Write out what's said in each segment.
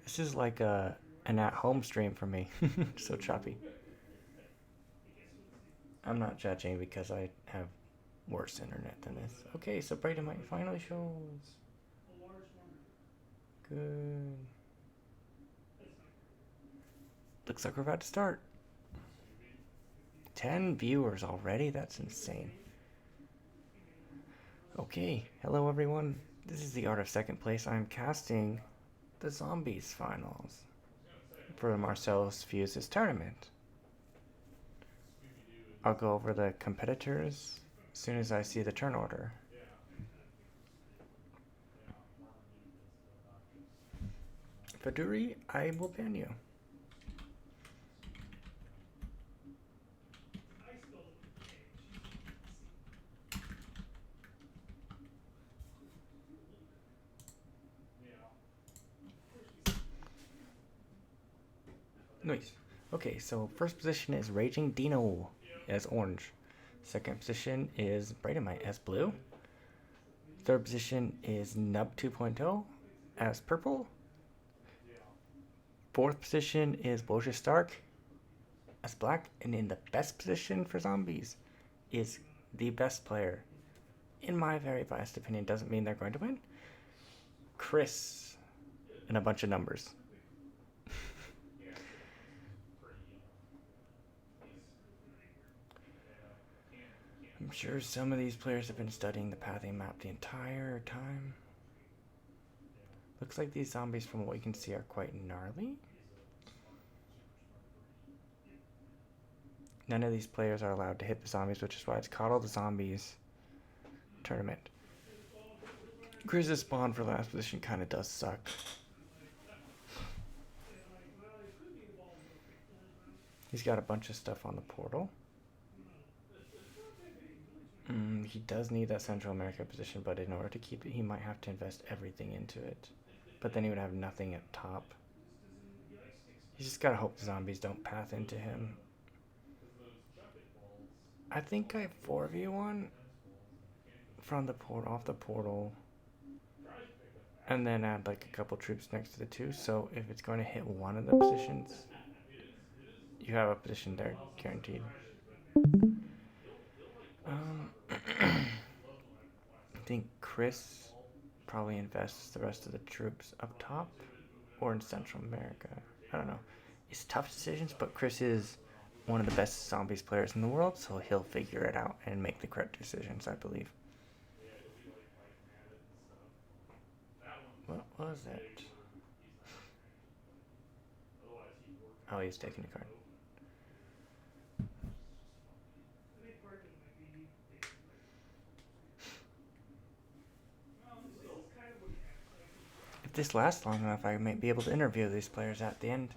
This is like an at-home stream for me. So choppy. I'm not judging because I have worse internet than this. Okay, so Brayden might finally shows. Good. Looks like we're about to start. 10 viewers already? That's insane. Okay, hello everyone. This is the Art of Second Place. I'm casting the Zombies finals for the Marcellus Fuses tournament. I'll go over the competitors as soon as I see the turn order. Feduri, I will ban you. Nice. Okay, so first position is Raging Dino as orange. Second position is Brightomite as blue. Third position is Nub 2.0 as purple. Fourth position is Boja Stark as black. And in the best position for zombies is the best player. In my very biased opinion, doesn't mean they're going to win. Chris, and a bunch of numbers. I'm sure some of these players have been studying the pathing map the entire time. Looks like these zombies, from what we can see, are quite gnarly. None of these players are allowed to hit the zombies, which is why it's Coddle the Zombies tournament. Chris's spawn for last position kind of does suck. He's got a bunch of stuff on the portal. He does need that Central America position, but in order to keep it, he might have to invest everything into it. But then he would have nothing at top. He's just gotta hope the zombies don't path into him. I think I 4v1 from the off the portal, and then add like a couple troops next to the two. So if it's going to hit one of the positions, you have a position there guaranteed. I think Chris probably invests the rest of the troops up top or in Central America. I don't know. It's tough decisions, but Chris is one of the best zombies players in the world, so he'll figure it out and make the correct decisions, I believe. What was it? Oh, he's taking a card. If this lasts long enough, I might be able to interview these players at the end.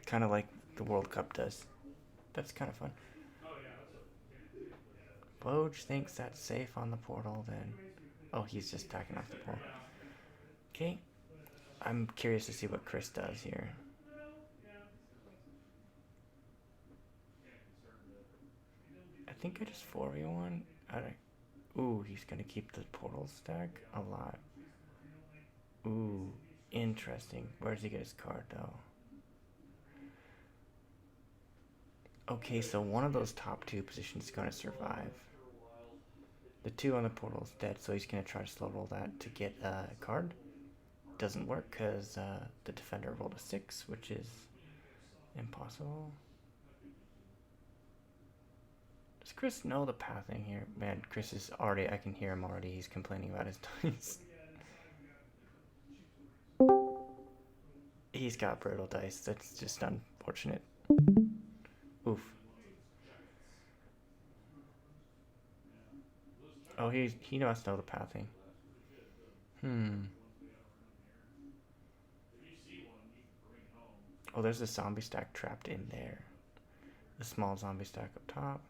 Kind of like the World Cup does. That's kind of fun. Woj thinks that's safe on the portal then. Oh, he's just attacking off the portal. Okay. I'm curious to see what Chris does here. I think I just 4v1. Ooh, he's gonna keep the portal stack alive. Ooh, interesting. Where does he get his card though? Okay, so one of those top two positions is gonna survive. The two on the portal is dead, so he's gonna try to slow roll that to get a card. Doesn't work because the defender rolled a 6, which is impossible. Does Chris know the pathing here? Man, Chris is already, I can hear him already. He's complaining about his dice. He's got brutal dice. That's just unfortunate. Oof. Oh, he must know the pathing. Oh, there's a zombie stack trapped in there. The small zombie stack up top.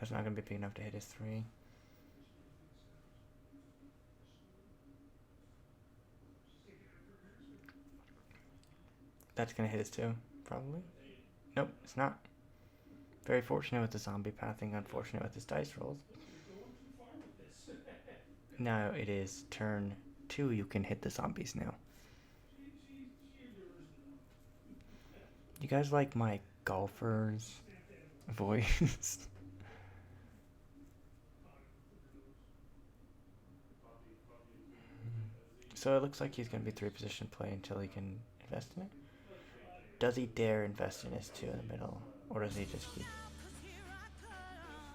That's not going to be big enough to hit his 3. That's going to hit his 2, probably. Nope, it's not. Very fortunate with the zombie pathing, unfortunate with his dice rolls. Now it is turn 2, you can hit the zombies now. You guys like my golfer's voice? So it looks like he's going to be 3-position play until he can invest in it. Does he dare invest in his 2 in the middle? Or does he just keep...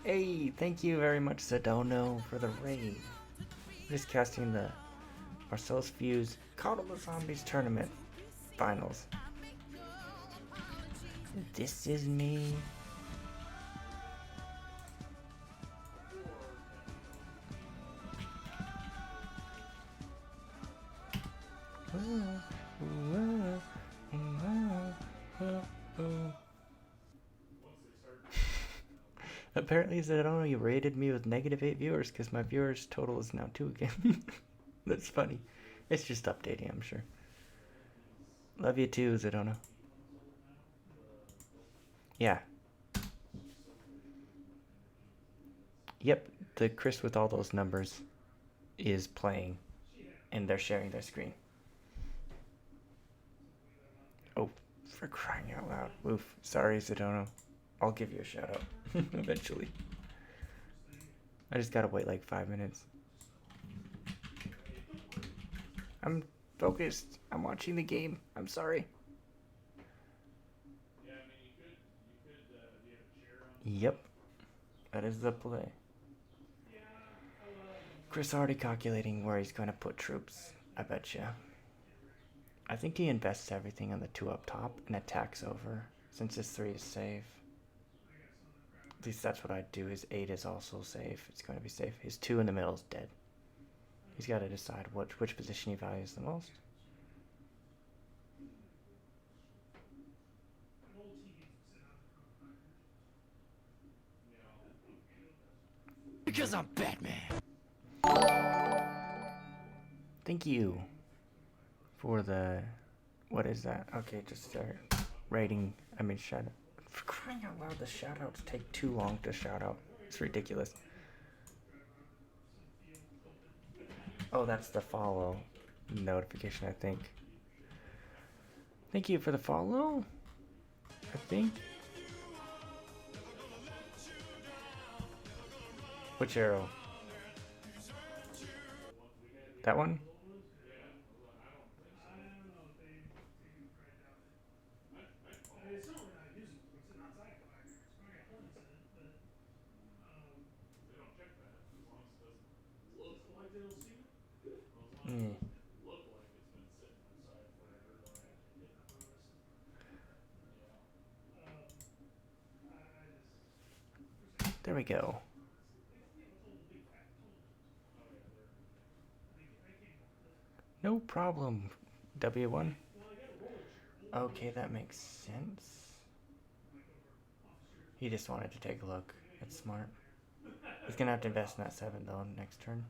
Hey, thank you very much, Sedono, for the raid. Just casting the Marcellus Fuse Coddle the Zombies Tournament Finals. This is me. Apparently, I don't know, you rated me with -8 viewers because my viewers total is now 2 again. That's funny. It's just updating, I'm sure. Love you too, Zedona. Yeah. Yep, the Chris with all those numbers is playing, and they're sharing their screen. Oh, for crying out loud. Oof. Sorry, Zedona. I'll give you a shout out eventually. I just gotta wait like 5 minutes. I'm focused. I'm watching the game. I'm sorry. Yep. That is the play. Chris already calculating where he's going to put troops. I bet you. I think he invests everything on the 2 up top and attacks over, since his 3 is safe. At least that's what I'd do. His 8 is also safe. It's going to be safe. His 2 in the middle is dead. He's got to decide which position he values the most. Because I'm Batman. Thank you for the... What is that? Okay, just start rating. I mean, shout out. For crying out loud, the shout outs take too long to shout out. It's ridiculous. Oh, that's the follow notification, I think. Thank you for the follow. I think. Which arrow? That one? Mm. There we go. No problem. W1. Okay, that makes sense. He just wanted to take a look. That's smart. He's gonna have to invest in that 7 though next turn.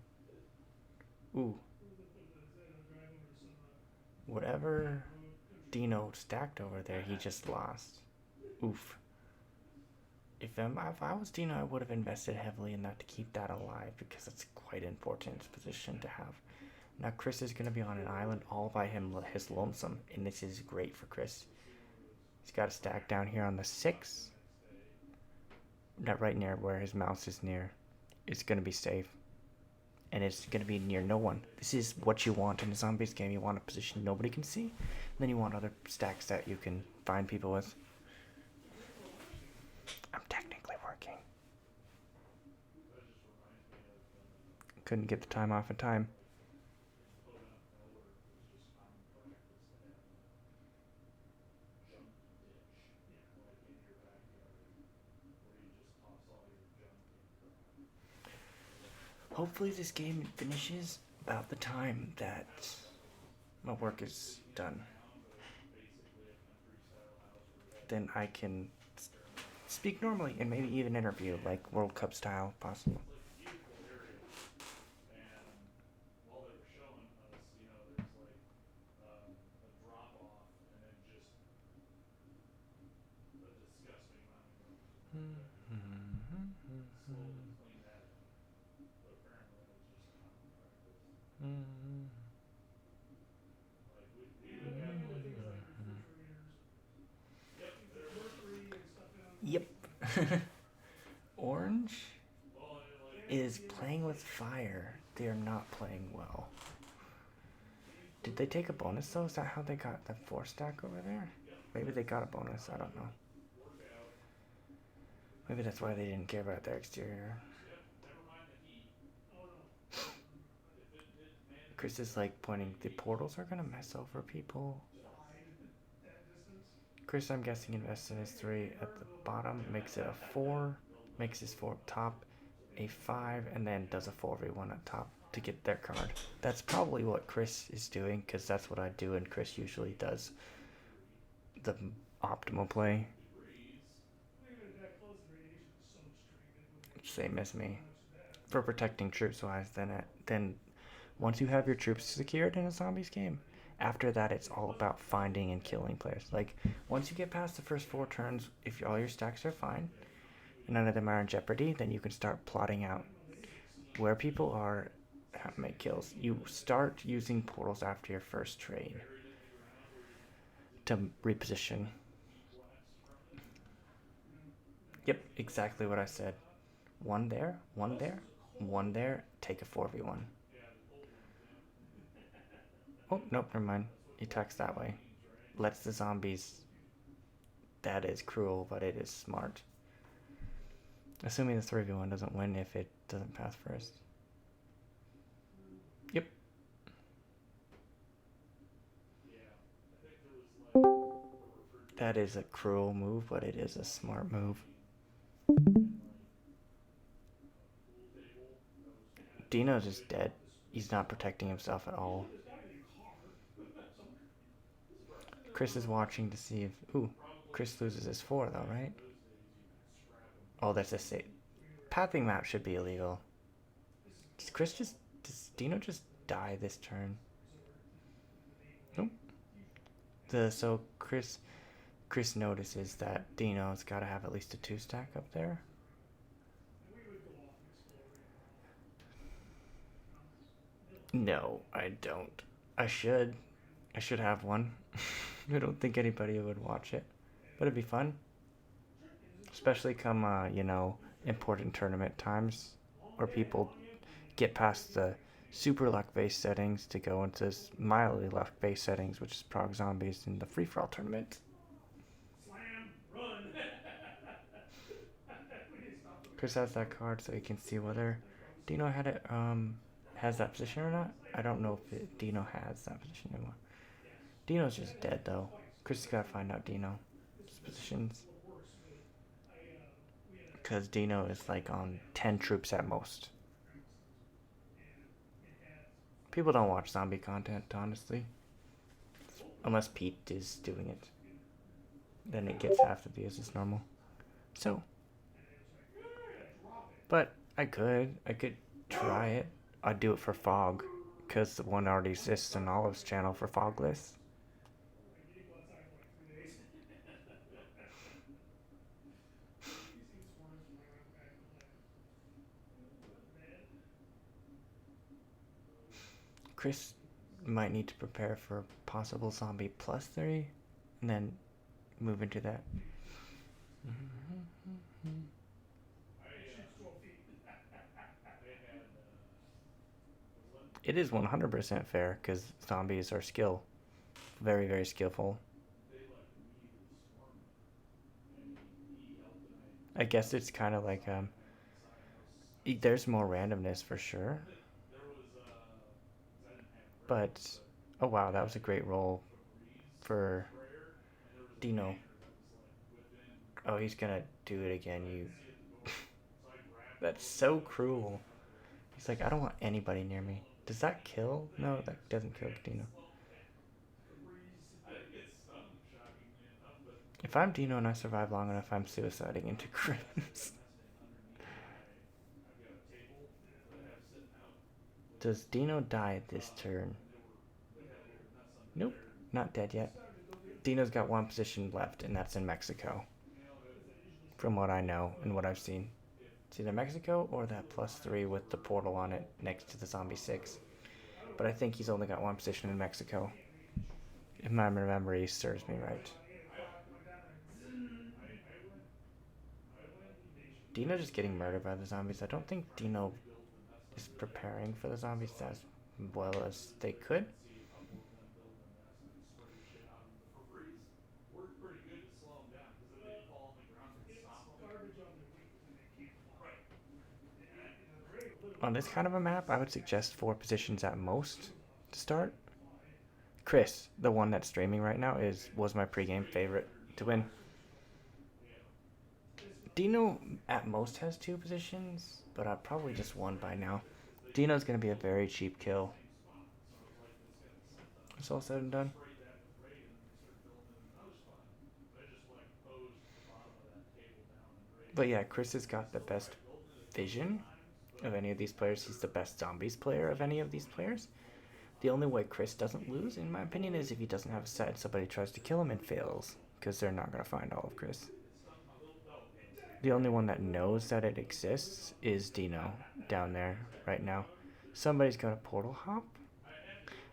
Ooh. Whatever Dino stacked over there, he just lost. Oof. If I was Dino, I would have invested heavily in that to keep that alive because it's quite an important position to have. Now Chris is going to be on an island all by his lonesome, and this is great for Chris. He's got a stack down here on the 6. Not right near where his mouse is near. It's going to be safe. And it's going to be near no one. This is what you want in a zombies game. You want a position nobody can see. And then you want other stacks that you can find people with. I'm technically working. Couldn't get the time off in time. Hopefully this game finishes about the time that my work is done. Then I can speak normally and maybe even interview, like World Cup style, possible. Yep. Orange is playing with fire. They are not playing well. Did they take a bonus though? Is that how they got the 4-stack over there? Maybe they got a bonus. I don't know. Maybe that's why they didn't care about their exterior. Chris is like pointing. The portals are gonna mess over people. Chris, I'm guessing, invests in his 3 at the bottom, makes it a 4, makes his 4 up top, a 5, and then does a 4v1 up top to get their card. That's probably what Chris is doing, because that's what I do, and Chris usually does the optimal play. Same as me. For protecting troops wise, then once you have your troops secured in a zombies game, after that it's all about finding and killing players. Like once you get past the first 4 turns, if all your stacks are fine and none of them are in jeopardy, then you can start plotting out where people are, how to make kills. You start using portals after your first trade to reposition. Yep, exactly what I said. One there, one there, one there, take a 4v1. Oh, nope, never mind. He attacks that way. Lets the zombies. That is cruel, but it is smart. Assuming the 3v1 doesn't win if it doesn't pass first. Yep. That is a cruel move, but it is a smart move. Dino's just dead. He's not protecting himself at all. Chris is watching to see if... Ooh, Chris loses his 4 though, right? Oh, that's a safe. Pathing map should be illegal. Does Dino just die this turn? Nope. So Chris notices that Dino's got to have at least a 2-stack up there. No, I don't. I should have one. I don't think anybody would watch it, but it'd be fun, especially come important tournament times where people get past the super luck based settings to go into mildly luck based settings, which is prog zombies in the free for all tournament. Chris has that card so he can see whether Dino has that position or not. I don't know if Dino has that position anymore. Dino's just dead though. Chris has got to find out Dino's positions, because Dino is like on 10 troops at most. People don't watch zombie content, honestly. Unless Pete is doing it. Then it gets half the views as normal. So. But I could try it. I'd do it for Fog, because the one already exists on Olive's channel for Fogless. Chris might need to prepare for possible zombie +3 and then move into that. It is 100% fair because zombies are very, very skillful. I guess it's kind of like there's more randomness for sure. But oh wow, that was a great roll for Dino. Oh, he's gonna do it again. That's so cruel. He's like, I don't want anybody near me. Does that kill? No, that doesn't kill Dino. If I'm Dino and I survive long enough, I'm suiciding into Chris. Does Dino die this turn? Nope, not dead yet. Dino's got 1 position left, and that's in Mexico. From what I know and what I've seen. It's either Mexico or that +3 with the portal on it next to the zombie 6. But I think he's only got one position in Mexico, if my memory serves me right. Dino just getting murdered by the zombies. I don't think Dino is preparing for the zombies as well as they could. On this kind of a map, I would suggest 4 positions at most to start. Chris, the one that's streaming right now, was my pregame favorite to win. Dino at most has 2 positions, but I've probably just won by now. Dino's going to be a very cheap kill. It's all said and done. But yeah, Chris has got the best vision of any of these players. He's the best zombies player of any of these players. The only way Chris doesn't lose, in my opinion, is if he doesn't have a set and somebody tries to kill him and fails, because they're not going to find all of Chris. The only one that knows that it exists is Dino down there right now. Somebody's got a portal hop.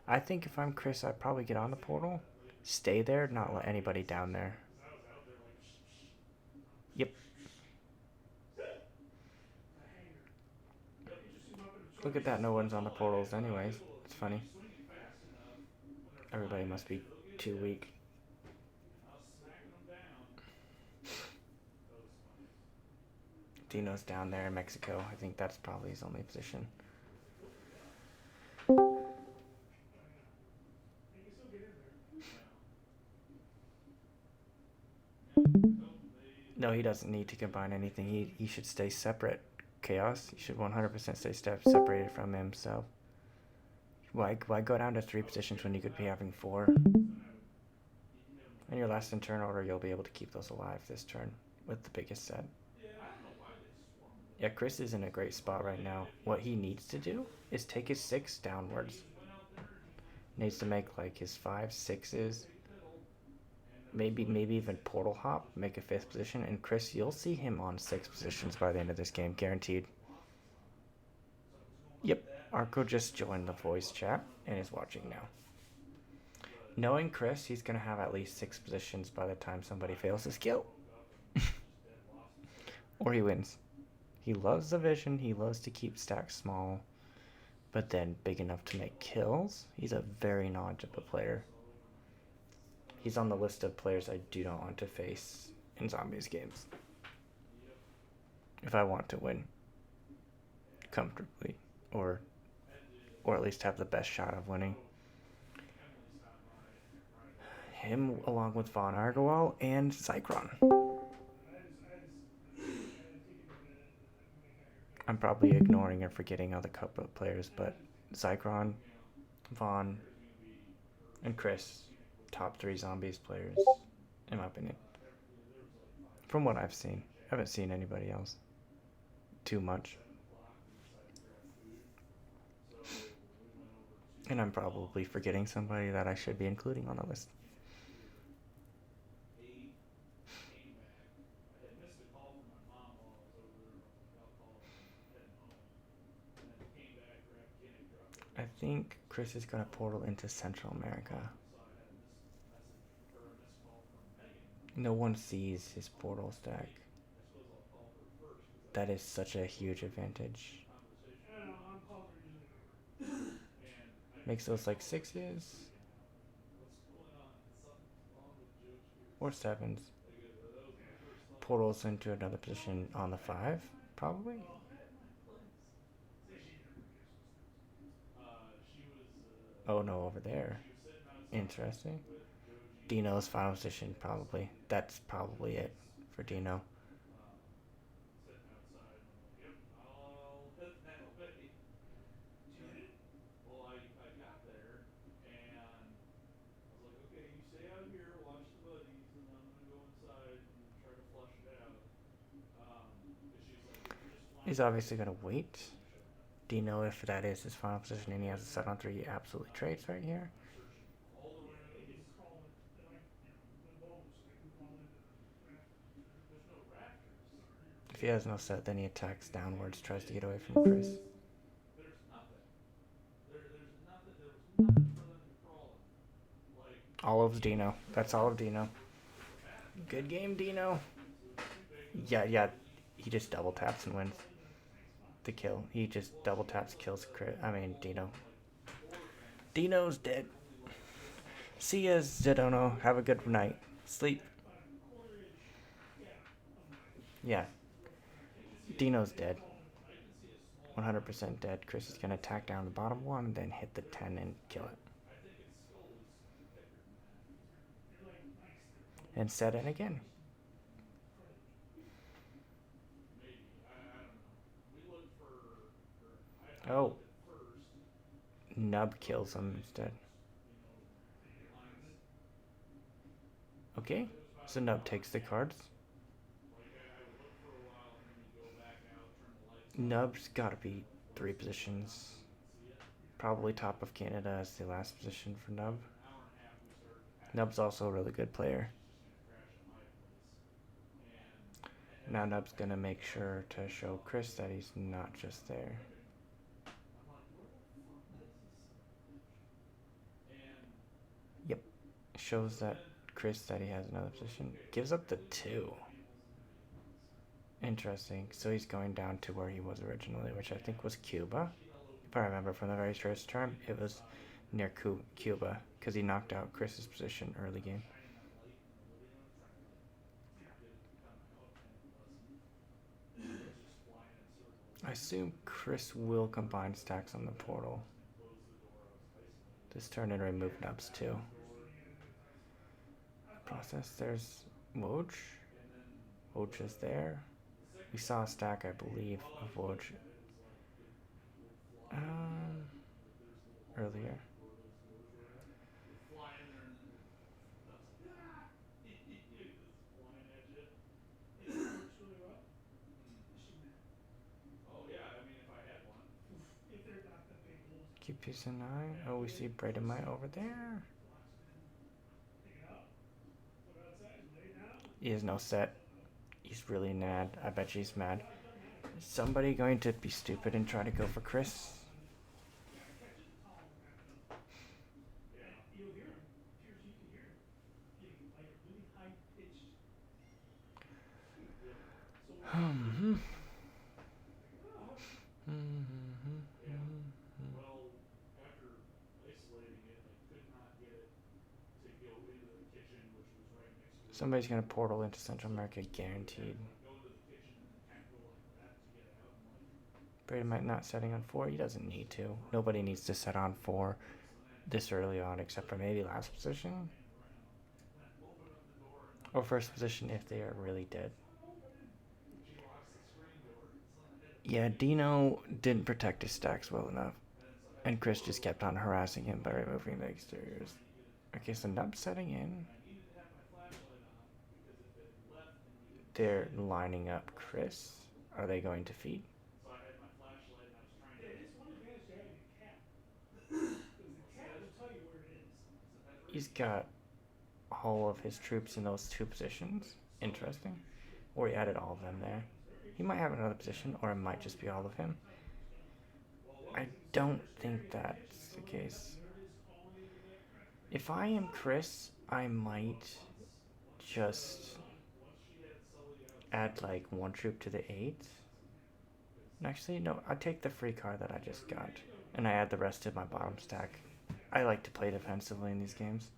I think if I'm Chris, I'd probably get on the portal, stay there, not let anybody down there. Yep. Look at that, no one's on the portals anyways. It's funny. Everybody must be too weak. Dino's down there in Mexico. I think that's probably his only position. No, he doesn't need to combine anything. He should stay separate. Chaos, you should 100% stay separated from him. So why go down to 3 positions when you could be having 4? And your last in turn order, you'll be able to keep those alive this turn with the biggest set. Yeah, Chris is in a great spot right now. What he needs to do is take his 6 downwards. Needs to make like his 5, 6s. Maybe even portal hop, make a 5th position. And Chris, you'll see him on 6 positions by the end of this game, guaranteed. Yep, Arco just joined the voice chat and is watching now. Knowing Chris, he's going to have at least 6 positions by the time somebody fails his kill. Or he wins. He loves the vision. He loves to keep stacks small, but then big enough to make kills. He's a very knowledgeable player. He's on the list of players I do not want to face in zombies games. If I want to win comfortably, or at least have the best shot of winning. Him along with Von Argowal and Zychron. I'm probably ignoring and forgetting other couple of players, but Zychron, Von, and Chris, top 3 zombies players, in my opinion. From what I've seen. I haven't seen anybody else too much. And I'm probably forgetting somebody that I should be including on the list. I think Chris is going to portal into Central America. No one sees his portal stack. That is such a huge advantage. Makes those like 6s or 7s. Portals into another position on the 5, probably. Oh no, over there. Interesting. Dino's final position, probably. That's probably it for Dino. He's obviously going to wait. Dino, if that is his final position and he has a set on 3, he absolutely trades right here. If he has no set, then he attacks downwards, tries to get away from Chris. All of Dino. That's all of Dino. Good game, Dino. Yeah, yeah. He just double taps and wins the kill. He just double taps, kills Chris. I mean, Dino. Dino's dead. See ya, Zedono. Have a good night. Sleep. Yeah. Dino's dead. 100% dead. Chris is going to attack down the bottom one, then hit the 10 and kill it. And set it again. Oh. Nub kills him instead. Okay. So Nub takes the cards. Nub's gotta be 3 positions. Probably top of Canada as the last position for Nub. Nub's also a really good player. Now Nub's gonna make sure to show Chris that he's not just there. Yep. Shows that Chris that he has another position. Gives up the 2. Interesting. So he's going down to where he was originally, which I think was Cuba. If I remember from the very first term, it was near Cuba because he knocked out Chris's position early game. I assume Chris will combine stacks on the portal. This turn and remove nubs too. Process, there's Woj. Woj is there. We saw a stack, I believe, of Woj earlier. Keep piece of 9. Oh, we see Braidemite over there. He has no set. He's really mad. I bet he's mad. Is somebody going to be stupid and try to go for Chris? Somebody's gonna portal into Central America, guaranteed. Brady might not setting on 4. He doesn't need to. Nobody needs to set on 4 this early on, except for maybe last position or first position if they are really dead. Yeah, Dino didn't protect his stacks well enough, and Chris just kept on harassing him by removing the exteriors. Okay, so Nub setting in. They're lining up Chris. Are they going to feed? He's got all of his troops in those 2 positions. Interesting. Or he added all of them there. He might have another position, or it might just be all of him. I don't think that's the case. If I am Chris, I might just add like 1 troop to the 8. Actually, no, I take the free card that I just got, and I add the rest to my bottom stack. I like to play defensively in these games.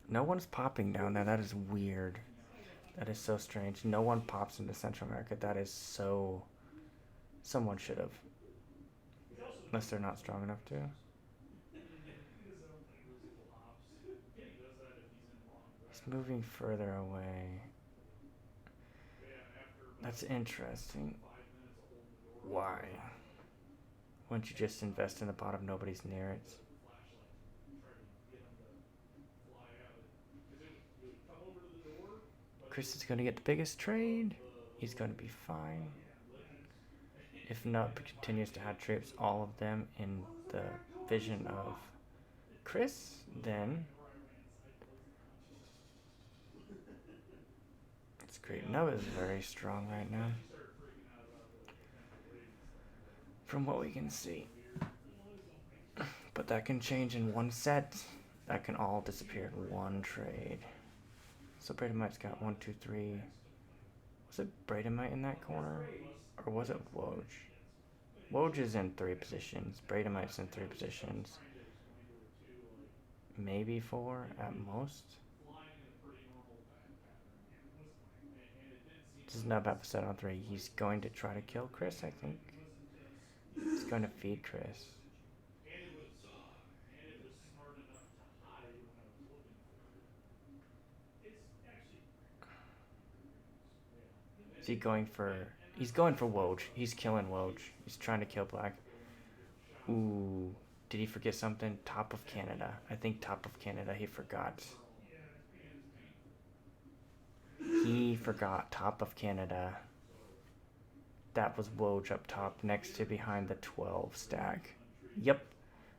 No one's popping down there. That is weird. That is so strange. No one pops into Central America. That is so... Someone should have. Unless they're not strong enough to. He's moving further away. That's interesting. Why? Wouldn't you just invest in the bottom? Nobody's near it. Chris is going to get the biggest trade. He's going to be fine. If Nub continues to add troops, all of them in the vision of Chris, then it's great. Nub is very strong right now. From what we can see. But that can change in one set. That can all disappear in one trade. So Bradomite's got 1, 2, 3. Was it Bradomite in that corner? Or was it Woj? Woj is in 3 positions. Bradomite's in 3 positions. Maybe 4 at most. This is Nub episode on 3. He's going to try to kill Chris, I think. He's going to feed Chris. Is he going for... He's going for Woj. He's killing Woj. He's trying to kill Black. Ooh. Did he forget something? Top of Canada. I think top of Canada he forgot. He forgot top of Canada. That was Woj up top next to behind the 12 stack. Yep.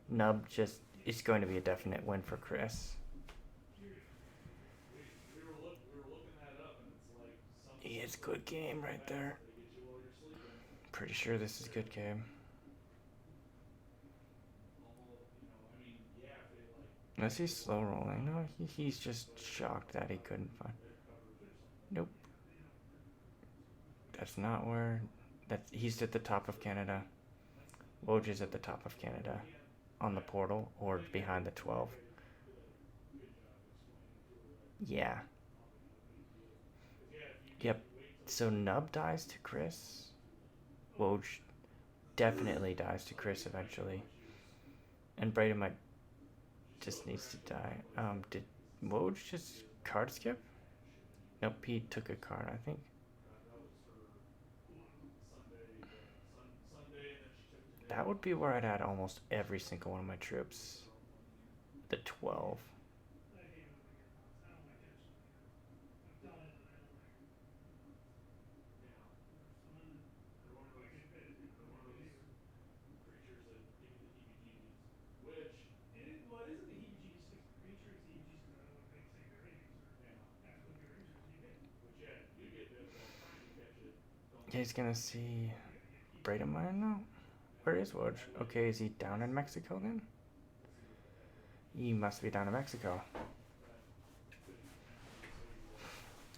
Nub just... It's going to be a definite win for Chris. It's good game right there. Pretty sure this is good game. Unless he's slow rolling. No, he's just shocked that he couldn't find. Nope. That's not where... He's at the top of Canada. Woj is at the top of Canada. On the portal or behind the 12. Yeah. Yep. So Nub dies to Chris. Woj definitely dies to Chris eventually. And Bradomite just needs to die. Did Woj just card skip? Nope, he took a card, I think. That would be where I'd add almost every single one of my troops. The 12. Yeah, he's gonna see Bradomite now? Where is Woj? Okay, is he down in Mexico then? He must be down in Mexico.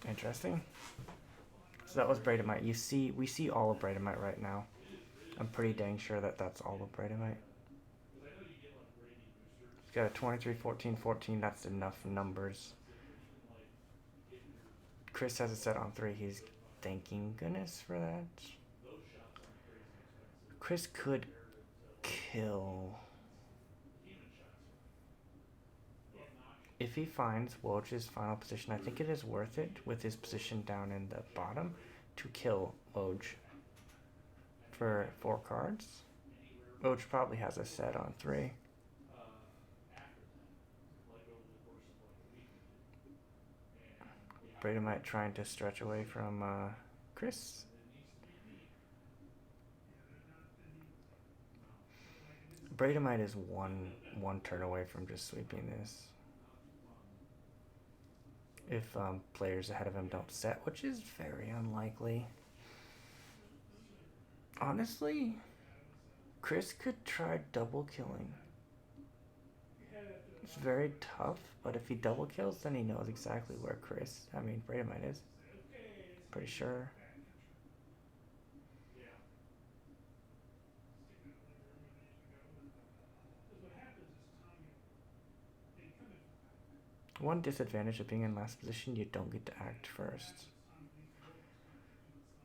Interesting. So that was Bradomite. We see all of Bradomite right now. I'm pretty dang sure that that's all of Bradomite. He's got a 23, 14, 14. That's enough numbers. Chris has it set on 3. He's thanking goodness for that. Chris could kill... If he finds Woj's final position, I think it is worth it with his position down in the bottom to kill Woj for 4 cards. Woj probably has a set on 3. Bradomite trying to stretch away from Chris. Bradomite is one turn away from just sweeping this. If players ahead of him don't set, which is very unlikely. Honestly, Chris could try double killing. It's very tough, but if he double kills, then he knows exactly where Bradomite is. Pretty sure. One disadvantage of being in last position, you don't get to act first.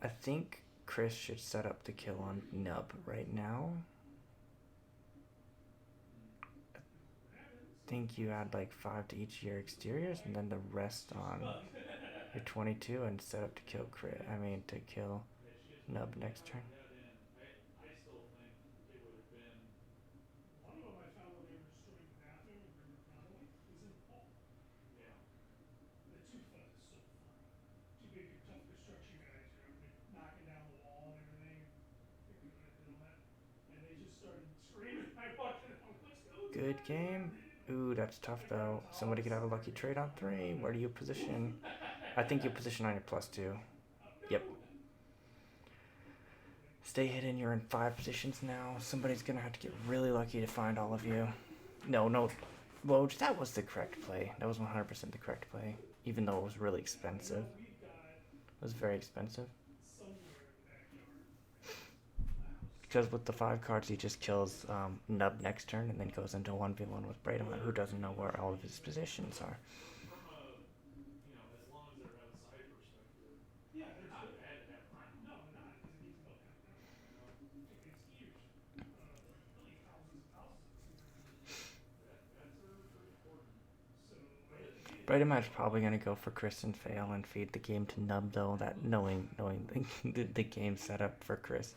I think Chris should set up the kill on Nub right now. I think you add like 5 to each of your exteriors and then the rest on your 22 and set up to kill to kill Nub next turn. Good game. Ooh, that's tough though. Somebody could have a lucky trade on 3. Where do you position? I think you position on your +2. Yep. Stay hidden. You're in 5 positions now. Somebody's gonna have to get really lucky to find all of you. No, no. Woj, that was the correct play. That was 100% the correct play. Even though it was really expensive. It was very expensive. Because with the 5 cards, he just kills Nub next turn and then goes into 1v1 with Braidemont, who doesn't know where all of his positions are. Braidemot's probably going to go for Chris and fail and feed the game to Nub, though, that knowing the game setup for Chris.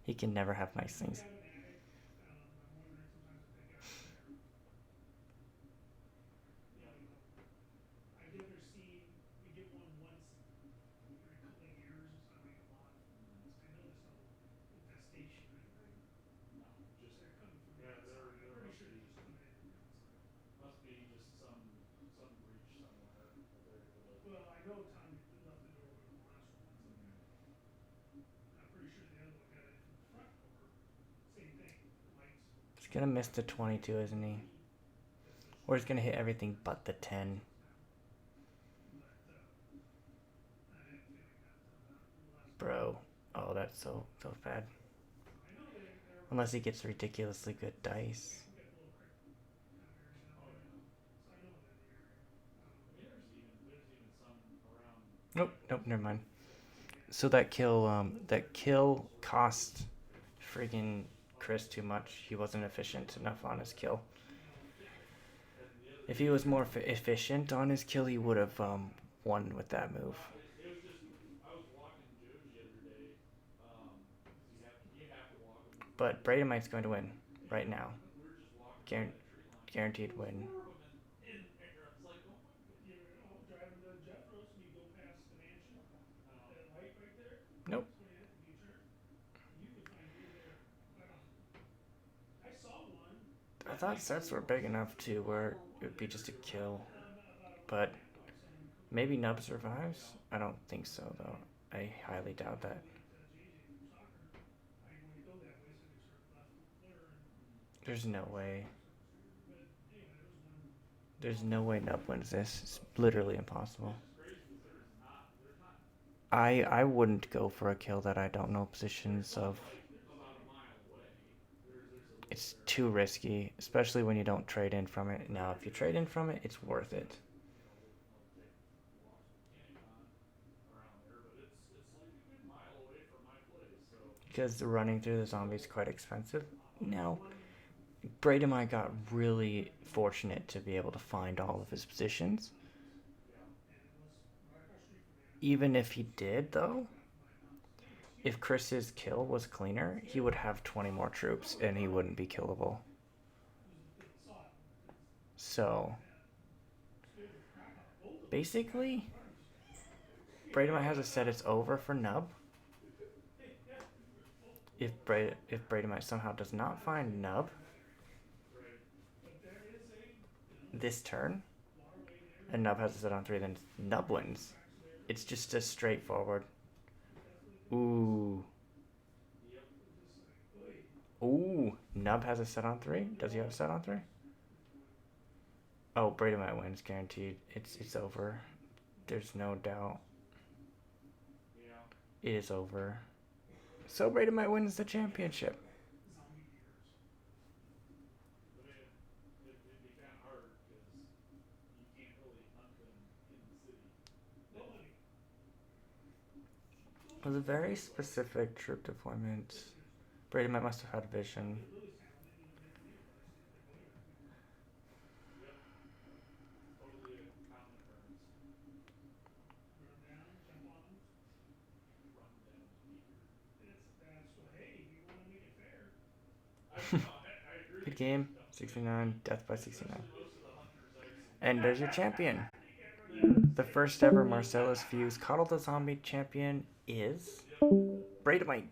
He can never have nice things. He's going to miss the 22, isn't he? Or he's going to hit everything but the 10. Bro. Oh, that's so bad. Unless he gets ridiculously good dice. Nope, never mind. So that kill cost friggin' Chris too much. He wasn't efficient enough on his kill. If he was more efficient on his kill, he would have won with that move. But Braidemite's going to win right now. Guaranteed win. Nope. I thought sets were big enough to where it would be just a kill. But maybe Nub survives? I don't think so, though. I highly doubt that. There's no way. There's no way Nub wins this. It's literally impossible. I wouldn't go for a kill that I don't know positions of. It's too risky, especially when you don't trade in from it. Now, if you trade in from it, it's worth it. Because running through the zombies is quite expensive. Now, Braidemite got really fortunate to be able to find all of his positions. Even if he did, though, if Chris's kill was cleaner, he would have 20 more troops and he wouldn't be killable. So, basically, Braidemite has a set it's over for Nub. If Braidemite somehow does not find Nub this turn, and Nub has a set on 3, then Nub wins. It's just as straightforward. Ooh. Ooh. Nub has a set on 3? Does he have a set on 3? Oh, Braidemite wins, guaranteed. It's over. There's no doubt. It is over. So Braidemite wins the championship. It was a very specific troop deployment. Braidemite must have had vision. Good game. 69. Death by 69. And there's your champion. The first ever Marcellus Fuse Coddle the Zombie champion is Braidemite.